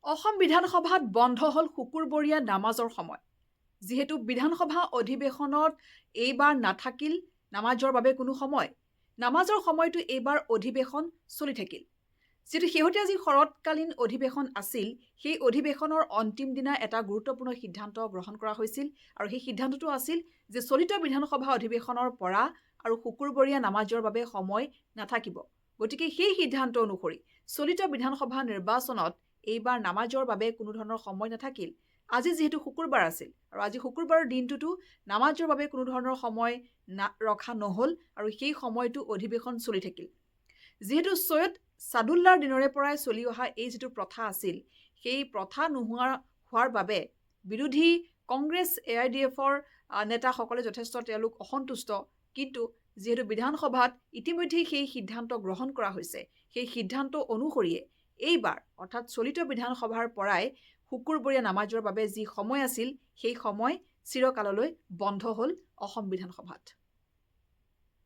অসম বিধানসভাত বন্ধ হ'ল শুকুৰবৰীয়া নামাজৰ সময়। যিহেতু বিধানসভা অধিৱেশনত এইবাৰ নাথাকিল নামাজৰ বাবে কোনো সময়। নামাজৰ সময়টো এইবাৰ অধিৱেশন চলি থাকিল। যিটো শেহতীয়া যি শৰৎকালীন অধিৱেশন আছিল, সেই অধিৱেশনৰ অন্তিম দিনা এটা গুৰুত্বপূৰ্ণ সিদ্ধান্ত গ্ৰহণ কৰা হৈছিল আৰু সেই সিদ্ধান্তটো আছিল যে চলিত বিধানসভা অধিৱেশনৰ পৰা আৰু শুকুৰবৰীয়া নামাজৰ বাবে সময় নাথাকিব। গতিকে সেই সিদ্ধান্ত অনুসৰি চলিত বিধানসভা নিৰ্বাচনত এইবাৰ নামাজৰ বাবে কোনো ধৰণৰ সময় নাথাকিল। আজি যিহেতু শুকুৰবাৰ আছিল আৰু আজি শুকুৰবাৰৰ দিনটোতো নামাজৰ বাবে কোনো ধৰণৰ সময় ৰখা নহ'ল আৰু সেই সময়টো অধিৱেশন চলি থাকিল। যিহেতু সৈয়দ ছাদুল্লাৰ দিনৰে পৰাই চলি অহা এই যিটো প্ৰথা আছিল, সেই প্ৰথা নোহোৱা হোৱাৰ বাবে বিৰোধী কংগ্ৰেছ AIDFৰ নেতাসকলে যথেষ্ট তেওঁলোক অসন্তুষ্ট। কিন্তু যিহেতু বিধানসভাত ইতিমধ্যেই সেই সিদ্ধান্ত গ্ৰহণ কৰা হৈছে, সেই সিদ্ধান্ত অনুসৰিয়ে এইবাৰ অৰ্থাৎ চলিত বিধানসভাৰ পৰাই শুকুৰবৰীয়া নামাজৰ বাবে যি সময় আছিল, সেই সময় চিৰকাললৈ বন্ধ হ'ল অসম বিধানসভাত।